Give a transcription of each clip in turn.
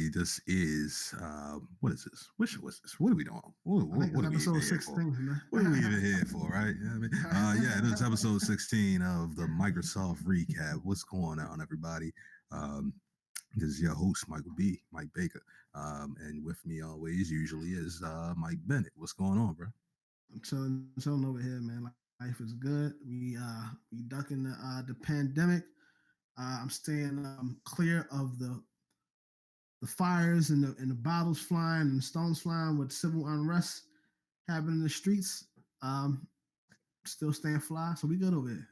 everybody. This is what is this? What show is this? What are we doing? I think it's What are we even episode here for? 16, What are we even man. here for, right? I mean, yeah, it is episode 16 of the Microsoft recap. What's going on, everybody? Um, this is your host, Mike Baker. And with me always, usually, is Mike Bennett. What's going on, bro? I'm chilling over here, man. Life is good. We ducking the pandemic. I'm staying clear of the fires and the bottles flying and stones flying with civil unrest happening in the streets. Um, Still staying fly, so we good over here.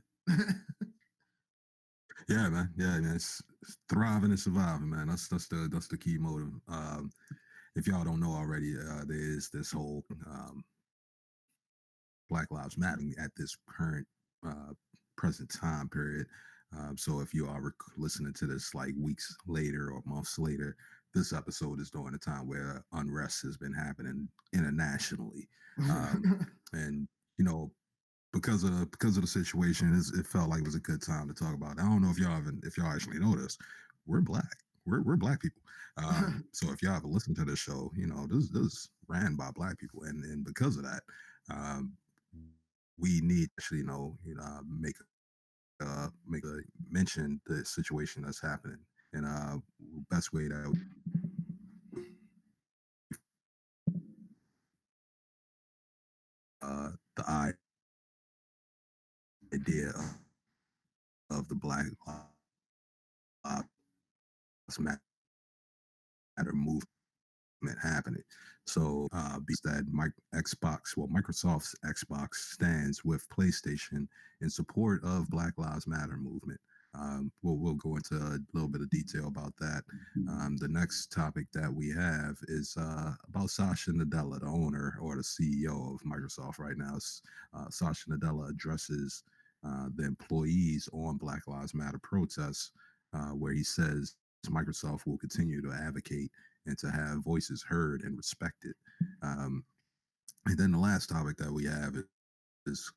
Yeah, man. Yeah, man. It's thriving and surviving, man. That's the key motive. If y'all don't know already, there is this whole Black Lives Matter at this current uh, present time period. So if you are listening to this like weeks later or months later, this episode is during a time where unrest has been happening internationally, um, and you know because of the situation, it felt like it was a good time to talk about it. I don't know if y'all actually know this. We're black. We're black people. So if y'all ever listen to this show, this ran by black people, and because of that, um, we need to actually make a mention the situation that's happening, and best way that the idea of the Black Lives Matter movement happening. So, that Microsoft's Xbox stands with PlayStation in support of Black Lives Matter movement. We'll go into a little bit of detail about that. The next topic that we have is about Satya Nadella, the owner or the CEO of Microsoft right now. Satya Nadella addresses the employees on Black Lives Matter protests, where he says Microsoft will continue to advocate and to have voices heard and respected. Um, and then the last topic that we have is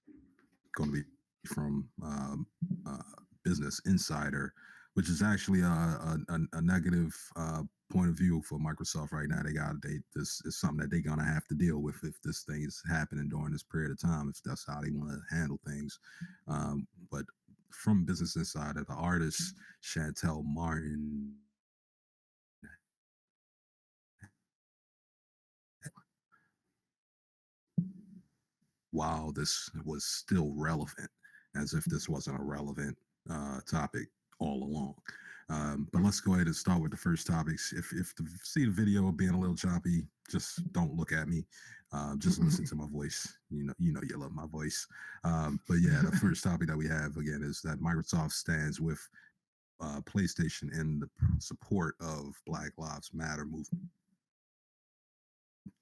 going to be from uh, Business Insider, which is actually a negative point of view for Microsoft right now. This is something that they're going to have to deal with if this thing is happening during this period of time, if that's how they want to handle things. But from Business Insider, the artist Shantell Martin while this was still relevant, as if this wasn't a relevant topic all along. But let's go ahead and start with the first topics. If see the video being a little choppy, just don't look at me. Just listen to my voice. You love my voice. But yeah, the first topic that we have again is that Microsoft stands with PlayStation in the support of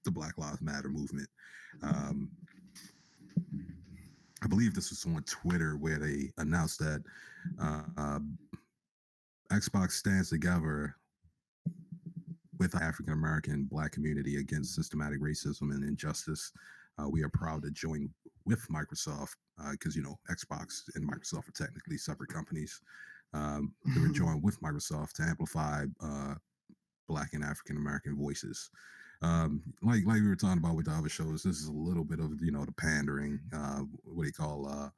the Black Lives Matter movement. Um, I believe this was on Twitter where they announced that uh, Xbox stands together with the African American Black community against systematic racism and injustice. We are proud to join with Microsoft because Xbox and Microsoft are technically separate companies. They were joined with Microsoft to amplify Black and African American voices. Like we were talking about with the other shows, this is a little bit of the pandering. What do you call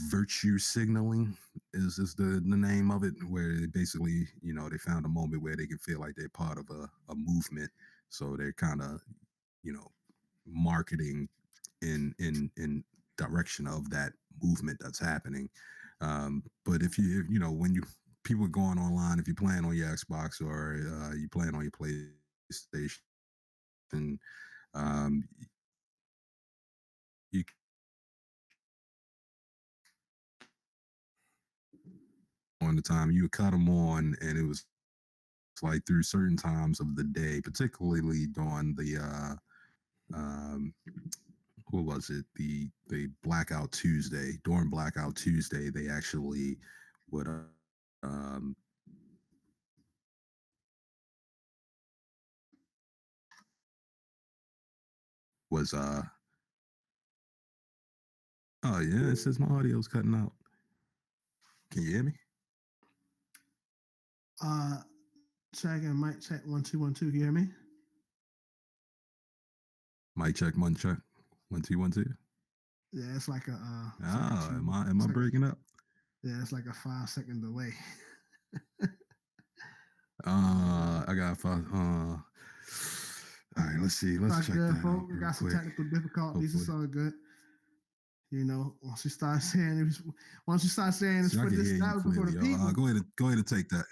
virtue signaling is the name of it, where they basically they found a moment where they can feel like they're part of a movement, so they're kind of you know marketing in direction of that movement that's happening. But if when you people are going online, if you're playing on your Xbox or you playing on your PlayStation, um, you on the time you would cut them on, and it was like through certain times of the day, particularly during the um, what was it, the Blackout Tuesday. During Blackout Tuesday, they actually would um, was oh yeah, it says my audio's cutting out. Can you hear me? uh, Check and mic check 1 2 1 2. Can you hear me? Mic check, one check, 1 2 1 2. Yeah, it's like a Ah, two. am I It's like a breaking up? yeah, it's like a 5 second delay. I got five. All right, let's see. Let's All check good, that out folks. We real got some quick. technical difficulties. Hopefully, It's all good. Once you start saying once you start saying it's see, I for can this, hear you that was for clearly. the Yo, people. go ahead and take that.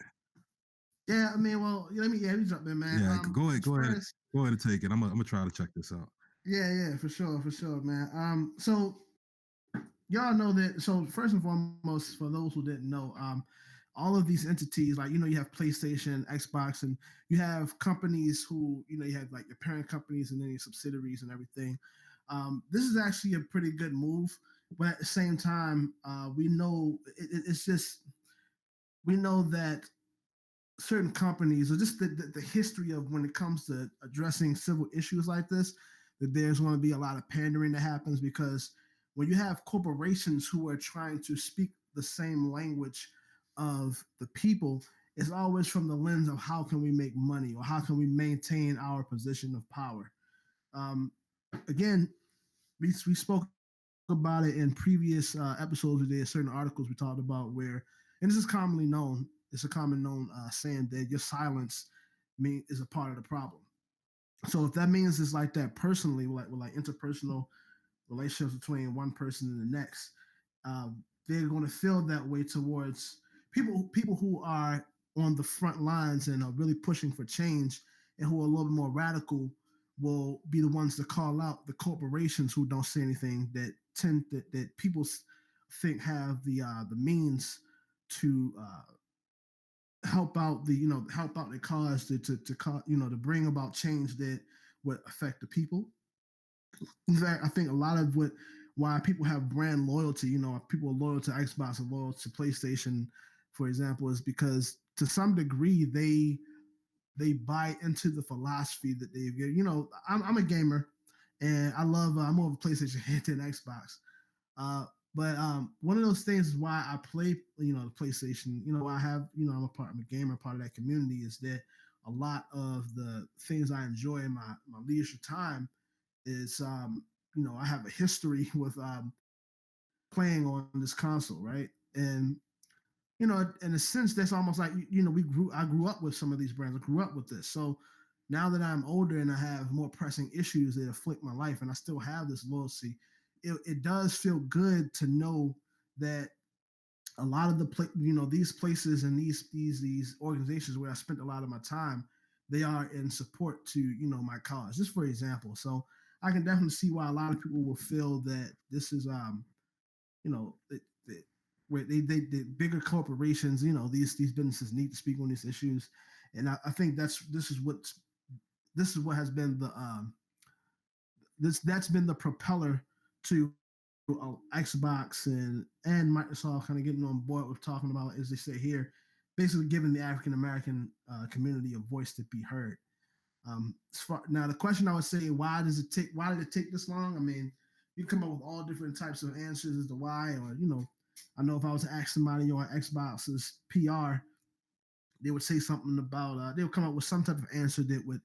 Yeah, I mean, well, let me jump in, man. Yeah, First, go ahead and take it. I'm gonna try to check this out. yeah, for sure, man. So y'all know that. So first and foremost, for those who didn't know, all of these entities, like you have PlayStation, Xbox, and you have companies who you have like your parent companies and then your subsidiaries and everything. This is actually a pretty good move, but at the same time, we know it's just we know that certain companies or just the history of when it comes to addressing civil issues like this, that there's going to be a lot of pandering that happens because when you have corporations who are trying to speak the same language of the people, it's always from the lens of how can we make money or how can we maintain our position of power. um, Again, we spoke about it in previous episodes. We did certain articles we talked about where, and this is commonly known. It's a common known saying that your silence is a part of the problem. So if that means it's like that personally, with like interpersonal relationships between one person and the next, they're going to feel that way towards people who are on the front lines and are really pushing for change and who are a little bit more radical will be the ones to call out the corporations who don't say anything that people think have the means to help out help out the cause to bring about change that would affect the people. In fact, I think a lot of why people have brand loyalty, people are loyal to Xbox and loyal to PlayStation, for example, is because to some degree they buy into the philosophy that they've given. I'm a gamer, and I love I'm more of a PlayStation head than Xbox. Uh, but one of those things is why I play, the PlayStation. I have, I'm a gamer, part of that community. Is that a lot of the things I enjoy in my leisure time is, I have a history with playing on this console, right? And in a sense, that's almost like I grew up with some of these brands. I grew up with this, so now that I'm older and I have more pressing issues that afflict my life, and I still have this loyalty, it does feel good to know that a lot of these places and these organizations where I spent a lot of my time, they are in support to my cause. Just for example, so I can definitely see why a lot of people will feel that this is you know where the bigger corporations, these businesses need to speak on these issues, and I think this is what has been the that's been the propeller to Xbox and Microsoft kind of getting on board with talking about, as they say here, basically giving the African American community a voice to be heard. Now, the question I would say, why does it take? Why did it take this long? I mean, you come up with all different types of answers as to why, or I know if I was to ask somebody on Xbox's PR, they would say something about they would come up with some type of answer that would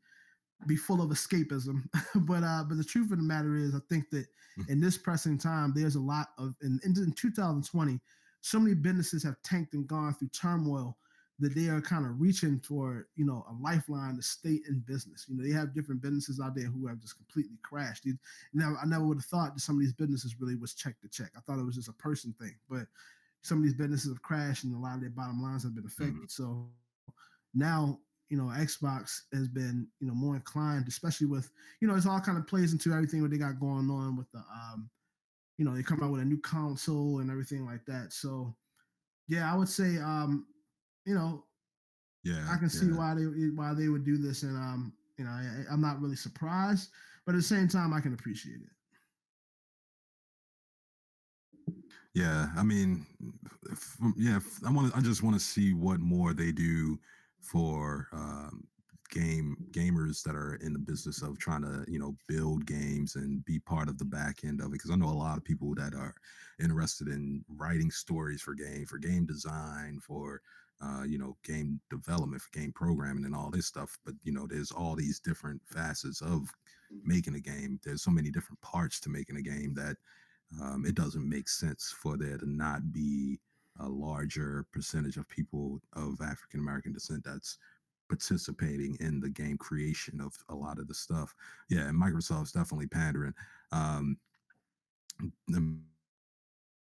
be full of escapism. But the truth of the matter is, I think that in this pressing time, there's a lot of in 2020, so many businesses have tanked and gone through turmoil that they are kind of reaching for a lifeline to stay in business. They have different businesses out there who have just completely crashed. I never would have thought that some of these businesses really was check to check. I thought it was just a person thing, but some of these businesses have crashed and a lot of their bottom lines have been Mhm. affected. So now Xbox has been more inclined, especially with it's all kind of plays into everything what they got going on with the they come out with a new console and everything like that. So yeah, I would say you know Yeah, I can see yeah. why they would do this, and I'm not really surprised, but at the same time I can appreciate it. Yeah, I mean, I just want to see what more they do for gamers that are in the business of trying to build games and be part of the back end of it. Because I know a lot of people that are interested in writing stories for game design, for game development, for game programming, and all this stuff. But there's all these different facets of making a game. There's so many different parts to making a game that it doesn't make sense for there to not be a larger percentage of people of African American descent that's participating in the game creation of a lot of the stuff. Yeah, and Microsoft's definitely pandering. I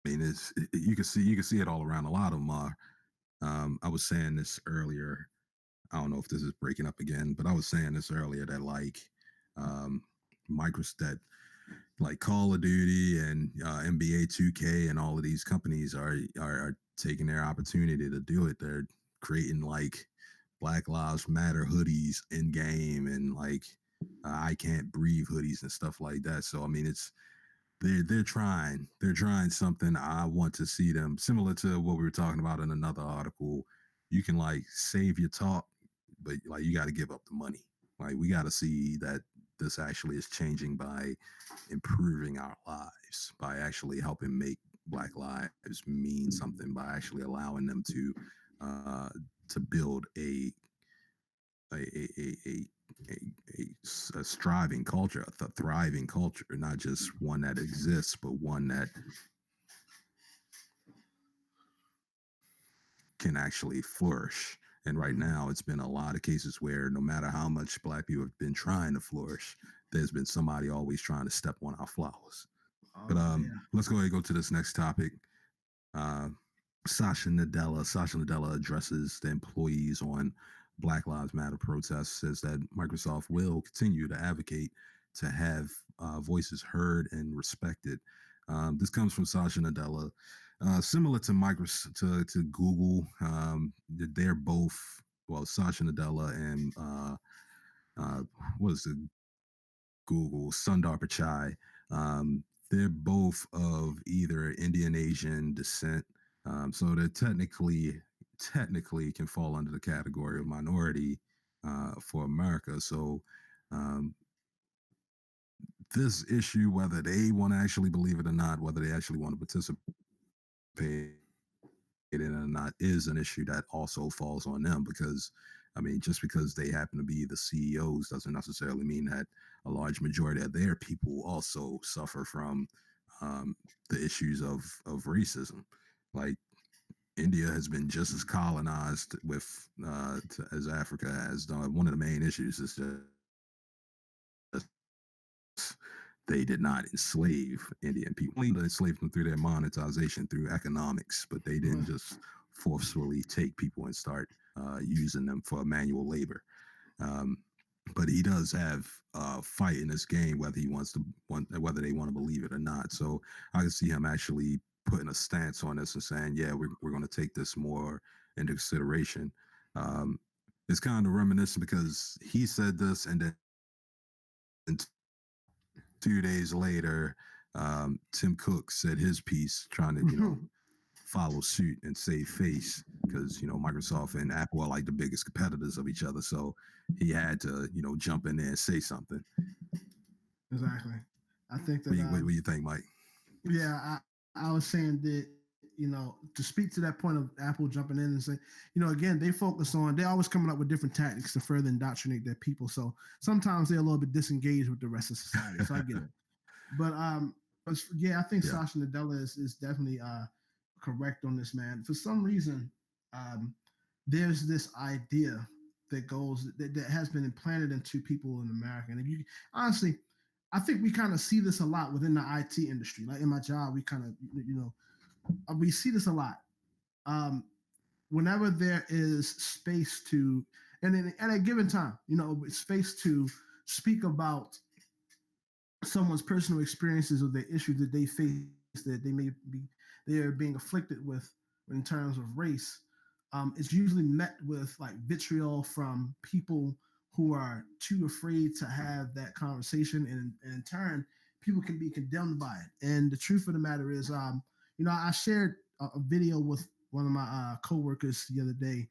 mean, you can see it all around. A lot of them are. I was saying this earlier. I don't know if this is breaking up again, but I was saying this earlier that um, Microsoft, that like Call of Duty and NBA 2K and all of these companies are taking their opportunity to do it. They're creating like Black Lives Matter hoodies in game, and like I can't breathe hoodies and stuff like that. So I mean, they're trying something. I want to see them, similar to what we were talking about in another article. You can like save your talk, but like you got to give up the money. Like we got to see that this actually is changing by improving our lives, by actually helping make Black lives mean something, by actually allowing them uh, to build a, a striving culture, a thriving culture, not just one that exists, but one that can actually flourish. And right now, it's been a lot of cases where no matter how much Black people have been trying to flourish, there's been somebody always trying to step on our flowers. But Oh yeah. let's go ahead and go to this next topic. Uh, Sasha Nadella addresses the employees on Black Lives Matter protests, says that Microsoft will continue to advocate to have voices heard and respected. This comes from Sasha Nadella. Similar to Microsoft, to Google, they're both, well, Sasha Nadella and uh, what is the Google, Sundar Pichai. They're both of either Indian Asian descent, so they technically can fall under the category of minority for America. So um, this issue, whether they want to actually believe it or not, whether they actually want to participate in it or not, is an issue that also falls on them, because I mean, just because they happen to be the CEOs doesn't necessarily mean that a large majority of their people also suffer from um, the issues of racism. Like India has been just as colonized as Africa has done. One of the main issues is just they did not enslave Indian people. They enslaved them through their monetization, through economics, but they didn't just forcefully take people and start using them for manual labor. Um, but he does have fight in this game, whether whether they want to believe it or not. So I can see him actually putting a stance on this and saying, "Yeah, we're going to take this more into consideration." Um, it's kind of reminiscent because he said this, and then 2 days later, Tim Cook said his piece, trying to follow suit and save face, because Microsoft and Apple are like the biggest competitors of each other. So he had to jump in there and say something. Exactly. I think What that do you think, Mike? yeah, I was saying that, to speak to that point of Apple jumping in and say, again, they focus on, they're always coming up with different tactics to further indoctrinate their people. So sometimes they're a little bit disengaged with the rest of society. So I get it. But yeah, I think Yeah. Sasha Nadella is definitely correct on this, man. For some reason, um, there's this idea that has been implanted into people in America. And if you honestly, I think we kind of see this a lot within the IT industry. Like in my job, we kind of, we see this a lot. Um, Whenever there is space to, and then at a given time, space to speak about someone's personal experiences or the issues that they face that they are being afflicted with in terms of race, it's usually met with like vitriol from people who are too afraid to have that conversation, and in turn, people can be condemned by it. And the truth of the matter is, I shared a video with one of my coworkers the other day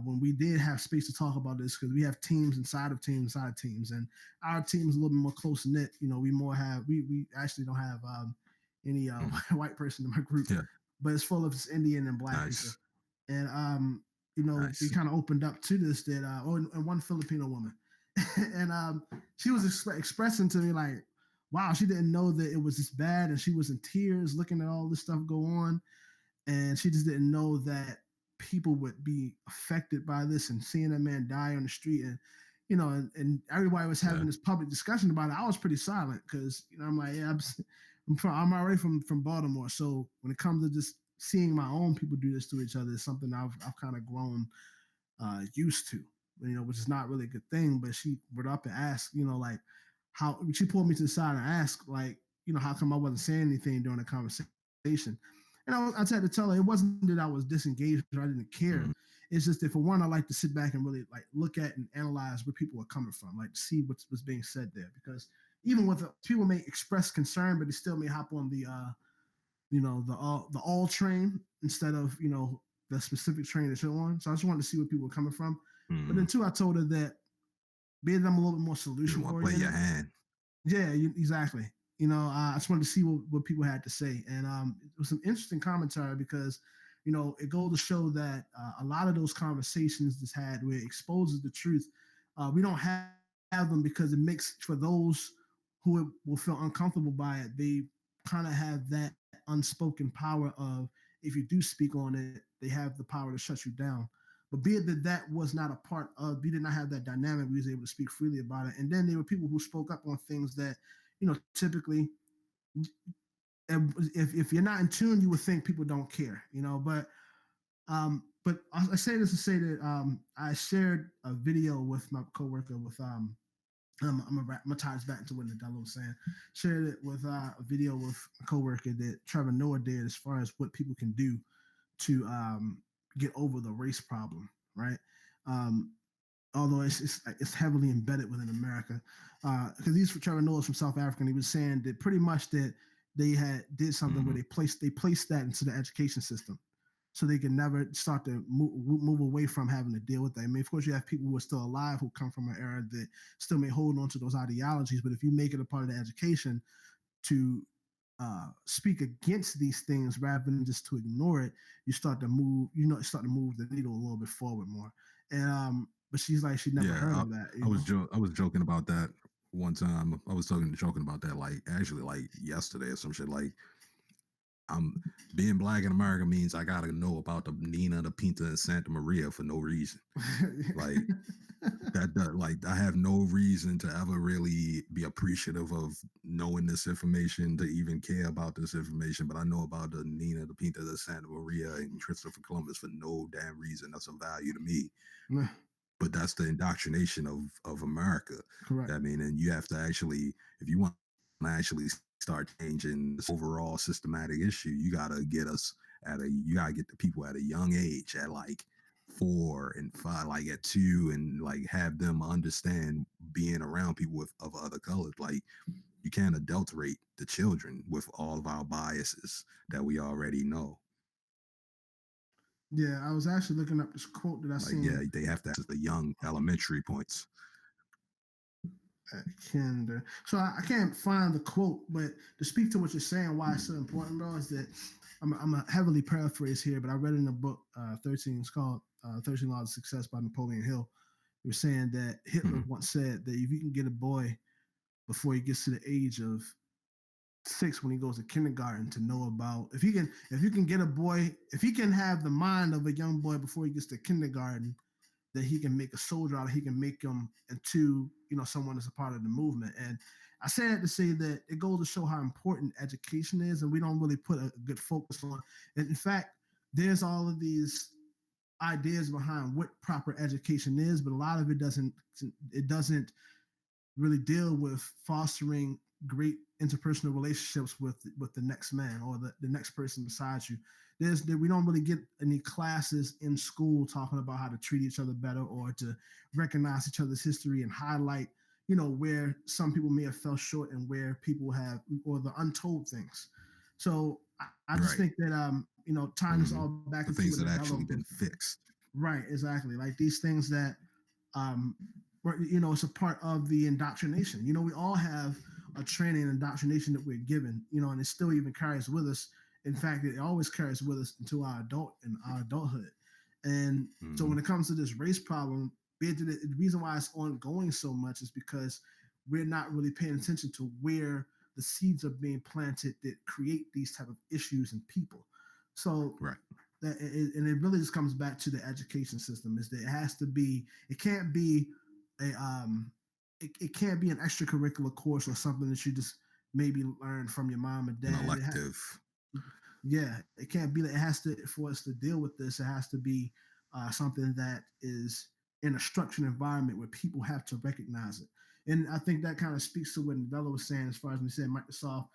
when we did have space to talk about this, because we have teams inside of teams, and our team is a little bit more close knit. We more have we actually don't have any white person in my group, Yeah. but it's full of Indian and black Nice. people. And we Nice. kind of opened up to this that and one Filipino woman, and she was expressing to me like, wow, she didn't know that it was this bad, and she was in tears looking at all this stuff go on, and she just didn't know that people would be affected by this and seeing that man die on the street, and and everybody was having Yeah. this public discussion about it. I was pretty silent because I'm like, yeah, I'm already from Baltimore, so when it comes to just seeing my own people do this to each other is something I've kind of grown used to, which is not really a good thing. But she went up and asked, like, how she pulled me to the side and asked, like, how come I wasn't saying anything during the conversation. And I tried to tell her it wasn't that I was disengaged or I didn't care. Mm-hmm. It's just that for one, I like to sit back and really like look at and analyze where people are coming from, like to see what's being said there. Because even with people may express concern, but they still may hop on the all train instead of the specific train that you're on. So I just wanted to see where people were coming from. But then Mm-hmm. too, I told her that being that I'm a little bit more You don't solution want to play your oriented. hand. Yeah, exactly. I just wanted to see what people had to say, and it was some interesting commentary because it goes to show that a lot of those conversations that's had where it exposes the truth, we don't have them because it makes for those who will feel uncomfortable by it. They kind of have that unspoken power of if you do speak on it, they have the power to shut you down. But be it that that was not a part of, we did not have that dynamic. We was able to speak freely about it, and then there were people who spoke up on things that typically, if you're not in tune, you would think people don't care, but I say this to say that I shared a video with my coworker with I'm gonna tie this back into what Nadella was saying. Shared it with a video with a coworker that Trevor Noah did as far as what people can do to get over the race problem, right? Um, Although it's heavily embedded within America, because he's Trevor Noah's from South Africa, and he was saying that pretty much that they did something where Mm-hmm. they placed that into the education system, so they can never start to move away from having to deal with that. I mean, of course, you have people who are still alive who come from an era that still may hold on to those ideologies, but if you make it a part of the education to speak against these things rather than just to ignore it, you start to move, start to move the needle a little bit forward more. And but she's like, she never Yeah, heard of that, I was joking about that one time. I was joking about that like actually like yesterday or some shit. Like I'm being black in America means I gotta know about the Nina, the Pinta, and Santa Maria for no reason. Like that like I have no reason to ever really be appreciative of knowing this information to even care about this information. But I know about the Nina, the Pinta, the Santa Maria, and Christopher Columbus for no damn reason. That's of value to me. But that's the indoctrination of America. Correct. I mean, and you have to actually, if you want to actually start changing this overall systematic issue, you gotta get the people at a young age, at like 4 and 5, like at 2, and like have them understand being around people of other colors. Like you can't adulterate the children with all of our biases that we already know. Yeah, I was actually looking up this quote that I Like, yeah, seen they have to the young elementary points. at Kinder. So I can't find the quote, but to speak to what you're saying, why it's so important, bro, is that I'm a heavily paraphrase here, but I read in a book, 13, it's called 13 Laws of Success by Napoleon Hill. He was saying that Hitler Mhm. once said that if you can get a boy before he gets to the age of 6 when he goes to kindergarten to know about if you can get a boy, if he can have the mind of a young boy before he gets to kindergarten, that he can make a soldier out of, he can make him into someone that's a part of the movement. And I say that to say that it goes to show how important education is, and we don't really put a good focus on. And in fact, there's all of these ideas behind what proper education is, but a lot of it doesn't really deal with fostering great interpersonal relationships with the next man or the next person beside you. We don't really get any classes in school talking about how to treat each other better or to recognize each other's history and highlight where some people may have fell short and where people have, or the untold things. So I just Right. think that tying this Hmm. all back The into things what that actually Nadella been was. fixed. Right, exactly. Like these things that, um, it's a part of the indoctrination. We all have a training and indoctrination that we're given, and it still even carries with us. In fact, it always carries with us into our adulthood. And so when Mhm. it comes to this race problem, the reason why it's ongoing so much is because we're not really paying attention to where the seeds are being planted that create these type of issues in people. So Right. and it really just comes back to the education system. Is that it has to be, it can't be a it can't be an extracurricular course or something that you just maybe learn from your mom and An dad. elective. Yeah, it can't be that. It has to, for us to deal with this, it has to be something that is in a structured environment where people have to recognize it. And I think that kind of speaks to what Nadella was saying, as far as we said, Microsoft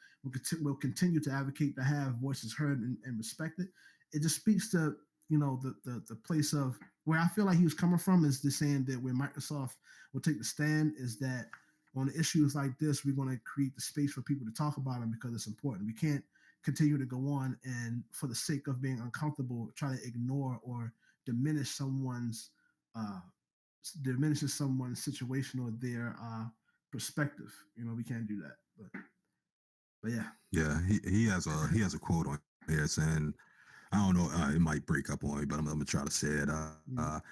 will continue to advocate to have voices heard and respected. It just speaks to, the place of where I feel like he was coming from, is the saying that where Microsoft will take the stand is that on issues like this, we're going to create the space for people to talk about them because it's important. We can't continue to go on and, for the sake of being uncomfortable, try to ignore or diminish someone's uh, diminishes someone's situation or their perspective. We can't do that. But yeah. Yeah, he has a quote on here saying, I don't know, it might break up on me, but I'm gonna try to say it. Mm.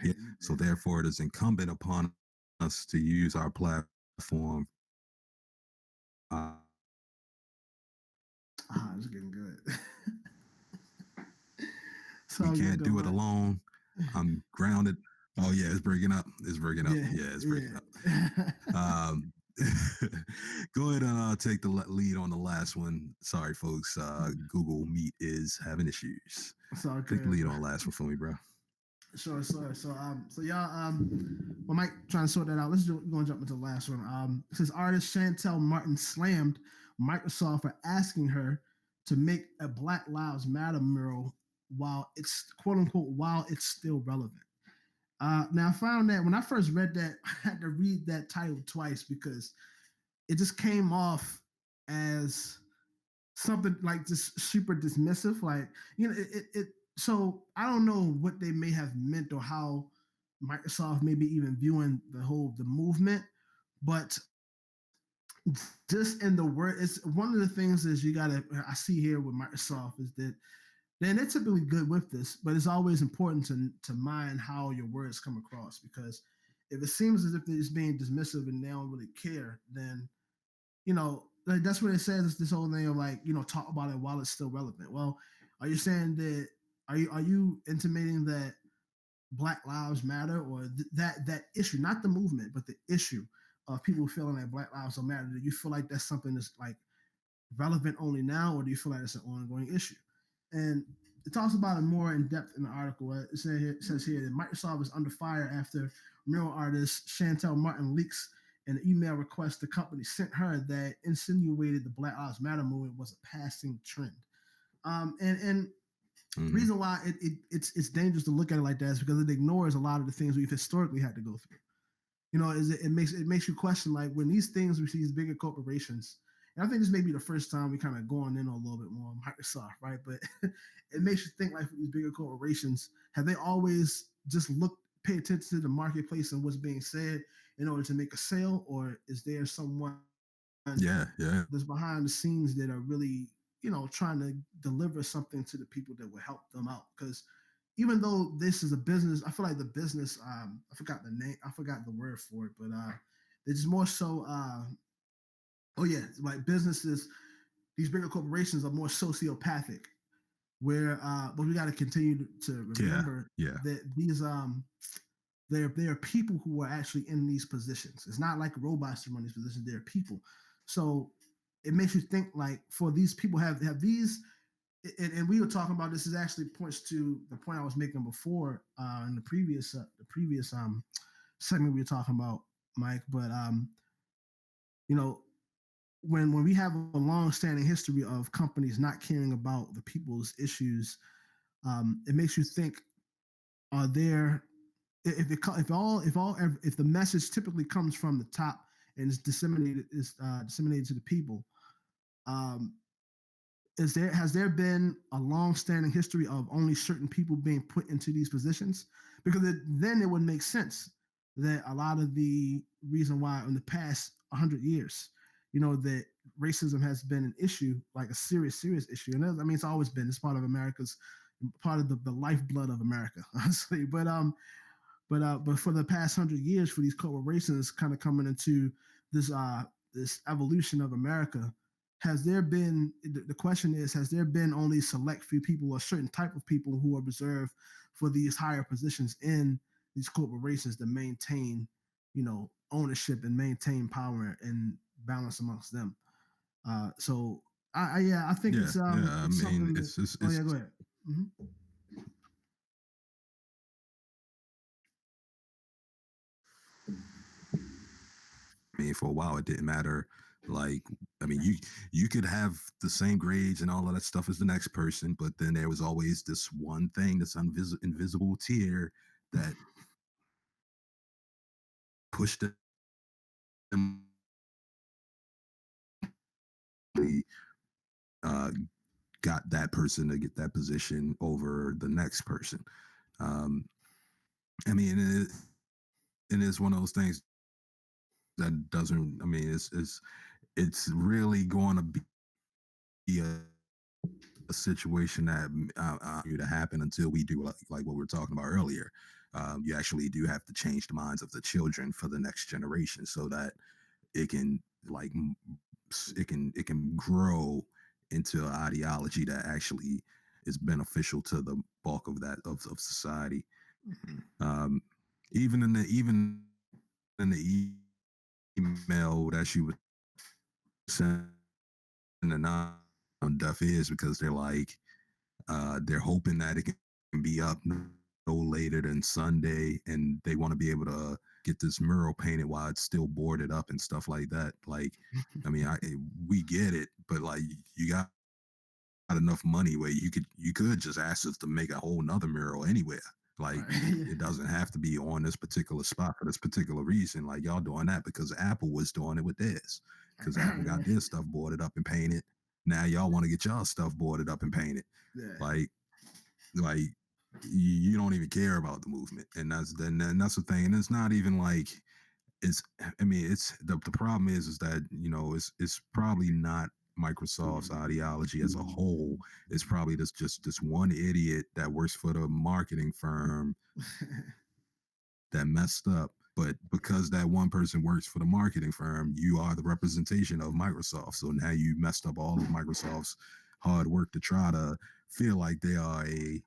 Yeah. So therefore, it is incumbent upon us to use our platform. Uh, It's getting good. It's we all good can't though, do it Mike. alone. I'm grounded. Oh yeah, it's breaking up. It's breaking up. Yeah, Yeah, it's breaking up. yeah. Um, go ahead and take the lead on the last one. Sorry, folks. Google Meet is having issues. It's all Take the good, lead bro. on the last one for me, bro. Sure. So y'all, well, Mike trying to sort that out. We're gonna jump into the last one. It says artist Shantell Martin slammed Microsoft for asking her to make a Black Lives Matter mural while it's, quote unquote, while it's still relevant. Now I found that when I first read that, I had to read that title twice because it just came off as something like just super dismissive. Like, it so I don't know what they may have meant or how Microsoft may be even viewing the movement, but just in the word, it's one of the things is you gotta, I see here with Microsoft is that then they're typically good with this, but it's always important to mind how your words come across, because if it seems as if they're just being dismissive and they don't really care, then like that's what it says. This whole thing of like, talk about it while it's still relevant. Well, are you saying that? Are you intimating that Black Lives Matter, or that issue, not the movement, but the issue of people feeling that Black Lives don't matter? Do you feel like that's something that's like relevant only now, or do you feel like it's an ongoing issue? And it talks about it more in depth in the article. It says here that Microsoft is under fire after mural artist Shantell Martin leaks an email request the company sent her that insinuated the Black Lives Matter movement was a passing trend. And the Mhm. reason why it's dangerous to look at it like that is because it ignores a lot of the things we've historically had to go through. Is it makes you question, like, when these things we see these bigger corporations, and I think this may be the first time we kind of going in a little bit more on Microsoft, right? But it makes you think, like, for these bigger corporations, have they always just pay attention to the marketplace and what's being said in order to make a sale, or is there someone Yeah, yeah, that's behind the scenes that are really, trying to deliver something to the people that will help them out? Because even though this is a business, I feel like the business, I forgot the name, I forgot the word for it, but it's more so, oh yeah, like businesses, these bigger corporations are more sociopathic, where, but we got to continue to yeah, remember yeah, that these, there are people who are actually in these positions. It's not like robots to run these positions. There are people. So it makes you think, like, for these people have these, and we were talking about this. Is actually points to the point I was making before in the previous segment we were talking about, Mike. But you know when we have a long-standing history of companies not caring about the people's issues, it makes you think: are there, if the message typically comes from the top and is disseminated to the people, um, has there been a long-standing history of only certain people being put into these positions? Because then it would make sense that a lot of the reason why in the past 100 years, that racism has been an issue, like a serious issue. And I mean, it's always been. It's part of America's, part of the lifeblood of America, honestly. But for the past 100 years, for these corporations kind of coming into this this evolution of America, has there been, the question is, has there been only select few people or a certain type of people who are reserved for these higher positions in these corporations to maintain, ownership and maintain power and balance amongst them? So yeah, I think Yeah, yeah. I it's mean, something that. Oh yeah, go ahead. Mm-hmm. I mean, for a while, it didn't matter. Like, I mean, you could have the same grades and all of that stuff as the next person, but then there was always this one thing, this invisible tier that pushed them, uh, got that person to get that position over the next person. Um, I mean, and it's one of those things that doesn't. I mean, it's really going to be a situation that you to happen until we do like what we were talking about earlier. You actually do have to change the minds of the children for the next generation so that it can like it can grow into an ideology that actually is beneficial to the bulk of that of society. Mm-hmm. Um, even in the email that she was sending on deaf ears because they're hoping that it can be up no later than Sunday, and they want to be able to get this mural painted while it's still boarded up and stuff like that. Like, I mean, we get it, but like you got enough money where you could just ask us to make a whole nother mural anywhere. Like, Right. it doesn't have to be on this particular spot for this particular reason. Like, y'all doing that because Apple was doing it with theirs, because Apple got their stuff boarded up and painted. Now y'all want to get y'all stuff boarded up and painted. Yeah. Like you don't even care about the movement, and that's the thing. And it's not even like it's. I mean, it's the problem is that it's probably not Microsoft's ideology as a whole. It's probably just this one idiot that works for the marketing firm that messed up. But because that one person works for the marketing firm, you are the representation of Microsoft. So now you messed up all of Microsoft's hard work to try to feel like they are a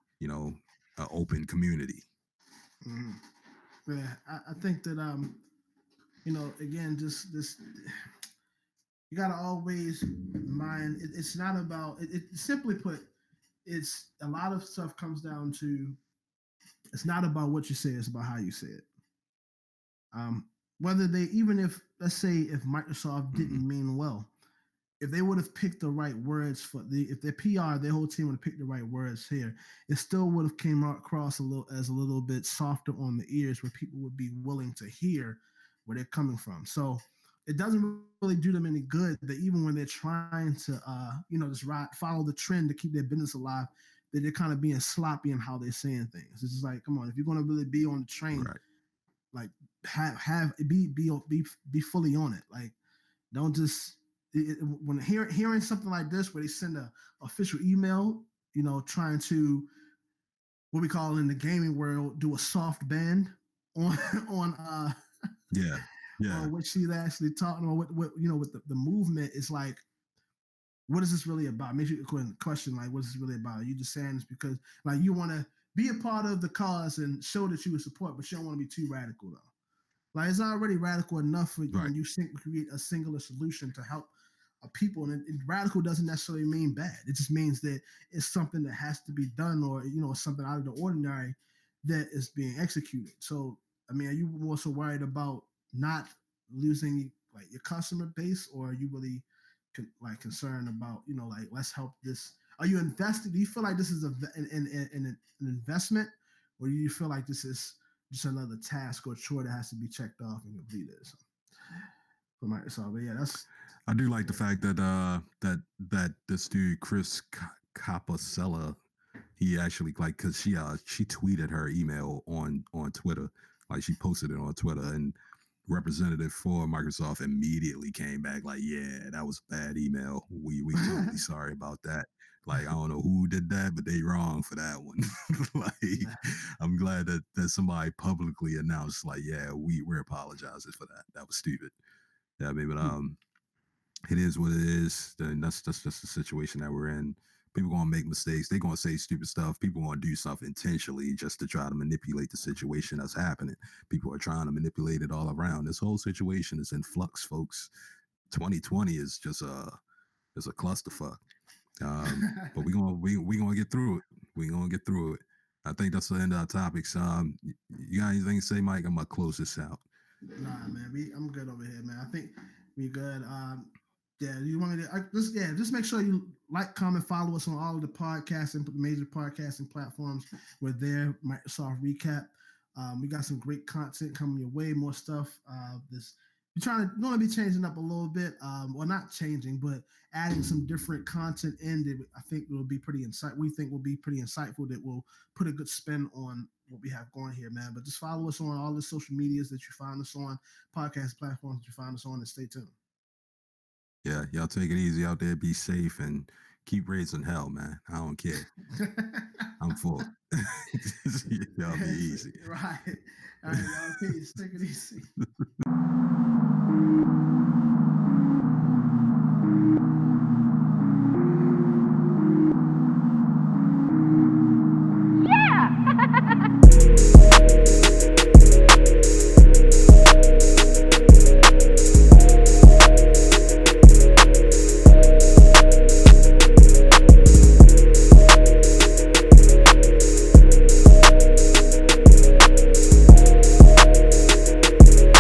open community. Mm-hmm. Yeah, I think that again, just this, you gotta always mind. It's not about it. Simply put, it's a lot of stuff comes down to, it's not about what you say, it's about how you say it. Um, Whether they, even if, let's say, if Microsoft Mm-hmm. didn't mean well, if they would have picked the right words for if their PR, their whole team would have picked the right words here, it still would have came across a little bit softer on the ears, where people would be willing to hear where they're coming from. So it doesn't really do them any good that even when they're trying to just follow the trend to keep their business alive, that they're kind of being sloppy in how they're saying things. It's just like, come on, if you're going to really be on the train, Right. like have be fully on it. Like, don't just when hearing something like this where they send a official email, trying to, what we call in the gaming world, do a soft band on on Yeah. Yeah. on what she's actually talking about, what the movement is like. What is this really about? Makes you question, like, what is this really about? Are you just saying this because, like, you want to be a part of the cause and show that you would support, but you don't want to be too radical though. Like, it's already radical enough for Right. when you create a singular solution to help a people, and radical doesn't necessarily mean bad. It just means that it's something that has to be done, or something out of the ordinary that is being executed. So, I mean, are you more so worried about not losing like your customer base, or are you really like concerned about like, let's help this? Are you invested? Do you feel like this is an investment, or do you feel like this is just another task or chore that has to be checked off and completed? So, for Microsoft, but yeah, that's. I do like the fact that this dude Chris Capacella, he actually, like, because she tweeted her email on Twitter, like she posted it on Twitter, and representative for Microsoft immediately came back like, yeah, that was a bad email. We totally sorry about that. Like, I don't know who did that, but they wrong for that one. Like, I'm glad that somebody publicly announced, like, yeah, we're apologizing for that. That was stupid. Yeah, I mean, but it is what it is. Then that's just the situation that we're in. People gonna make mistakes. They gonna say stupid stuff. People gonna do stuff intentionally just to try to manipulate the situation that's happening. People are trying to manipulate it all around. This whole situation is in flux, folks. 2020 is just a clusterfuck. But we gonna get through it. We gonna get through it. I think that's the end of our topics. You got anything to say, Mike? I'm gonna close this out. Nah, man, I'm good over here, man. I think we good. Yeah, you want me to just make sure you like, comment, follow us on all of the podcasting major podcasting platforms. We're there. Microsoft Recap. We got some great content coming your way. More stuff. This we're going to be changing up a little bit. Well, not changing, but adding some different content in that I think will be pretty insightful. We think will be pretty insightful. That will put a good spin on what we have going here, man. But just follow us on all the social medias that you find us on, podcast platforms that you find us on, and stay tuned. Yeah, y'all take it easy out there. Be safe and keep raising hell, man. I don't care. I'm for it. Y'all be easy. Right. All right, y'all. Peace. Take it easy.